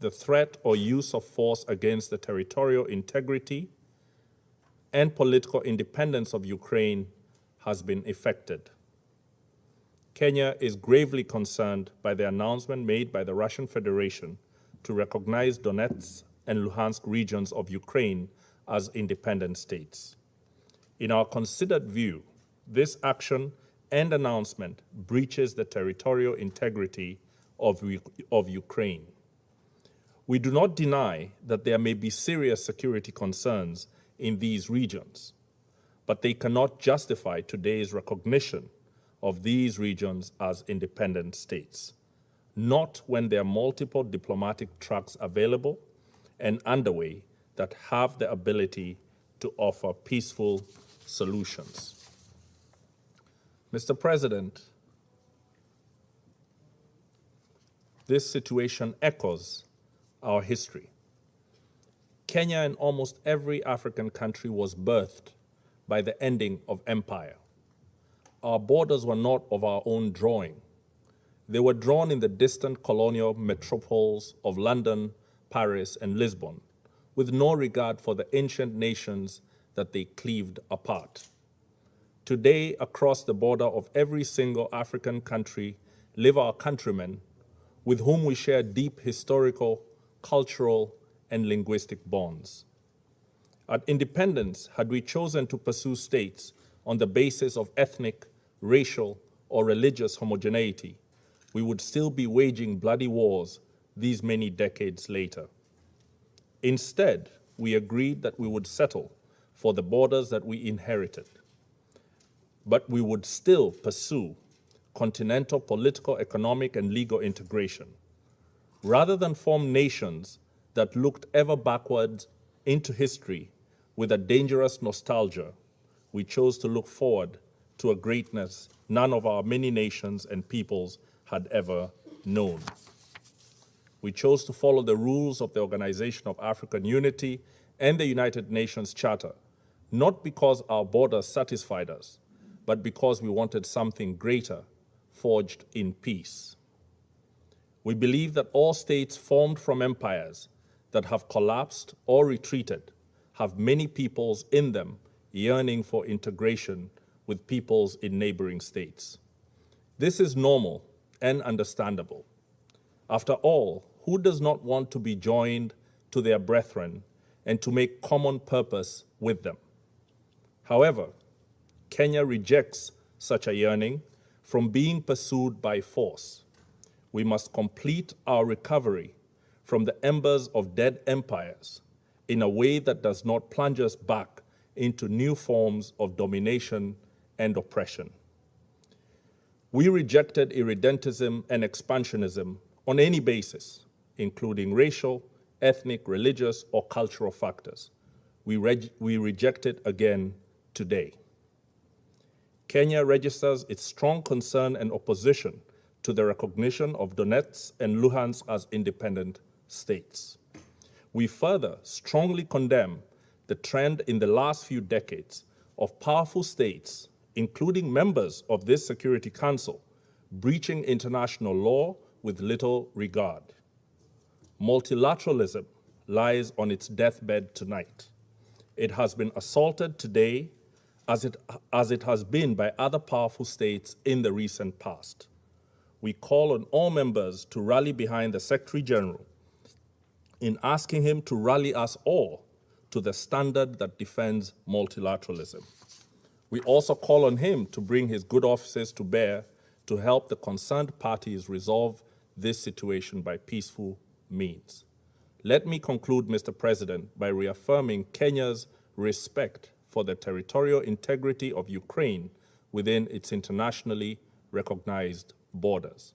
the threat or use of force against the territorial integrity and political independence of Ukraine has been effected. Kenya is gravely concerned by the announcement made by the Russian Federation to recognize Donetsk and Luhansk regions of Ukraine as independent states. In our considered view, this action and announcement breaches the territorial integrity of Ukraine. We do not deny that there may be serious security concerns in these regions, but they cannot justify today's recognition of these regions as independent states, not when there are multiple diplomatic tracks available and underway that have the ability to offer peaceful solutions. Mr. President, this situation echoes our history. Kenya and almost every African country was birthed by the ending of empire. Our borders were not of our own drawing. They were drawn in the distant colonial metropoles of London, Paris, and Lisbon, with no regard for the ancient nations that they cleaved apart. Today, across the border of every single African country live our countrymen with whom we share deep historical, cultural, and linguistic bonds. At independence, had we chosen to pursue states on the basis of ethnic, racial, or religious homogeneity, we would still be waging bloody wars these many decades later. Instead, we agreed that we would settle for the borders that we inherited, but we would still pursue continental political, economic, and legal integration. Rather than form nations that looked ever backwards into history with a dangerous nostalgia, we chose to look forward to a greatness none of our many nations and peoples had ever known. We chose to follow the rules of the Organization of African Unity and the United Nations Charter, not because our borders satisfied us, but because we wanted something greater, forged in peace. We believe that all states formed from empires that have collapsed or retreated have many peoples in them yearning for integration with peoples in neighboring states. This is normal and understandable. After all, who does not want to be joined to their brethren and to make common purpose with them? However, Kenya rejects such a yearning from being pursued by force. We must complete our recovery from the embers of dead empires in a way that does not plunge us back into new forms of domination and oppression. We rejected irredentism and expansionism on any basis, including racial, ethnic, religious, or cultural factors. We reject it again today. Kenya registers its strong concern and opposition to the recognition of Donetsk and Luhansk as independent states. We further strongly condemn the trend in the last few decades of powerful states, including members of this Security Council, breaching international law with little regard. Multilateralism lies on its deathbed tonight. It has been assaulted today as it has been by other powerful states in the recent past. We call on all members to rally behind the Secretary General in asking him to rally us all to the standard that defends multilateralism. We also call on him to bring his good offices to bear to help the concerned parties resolve this situation by peaceful means. Let me conclude, Mr. President, by reaffirming Kenya's respect for the territorial integrity of Ukraine within its internationally recognized borders.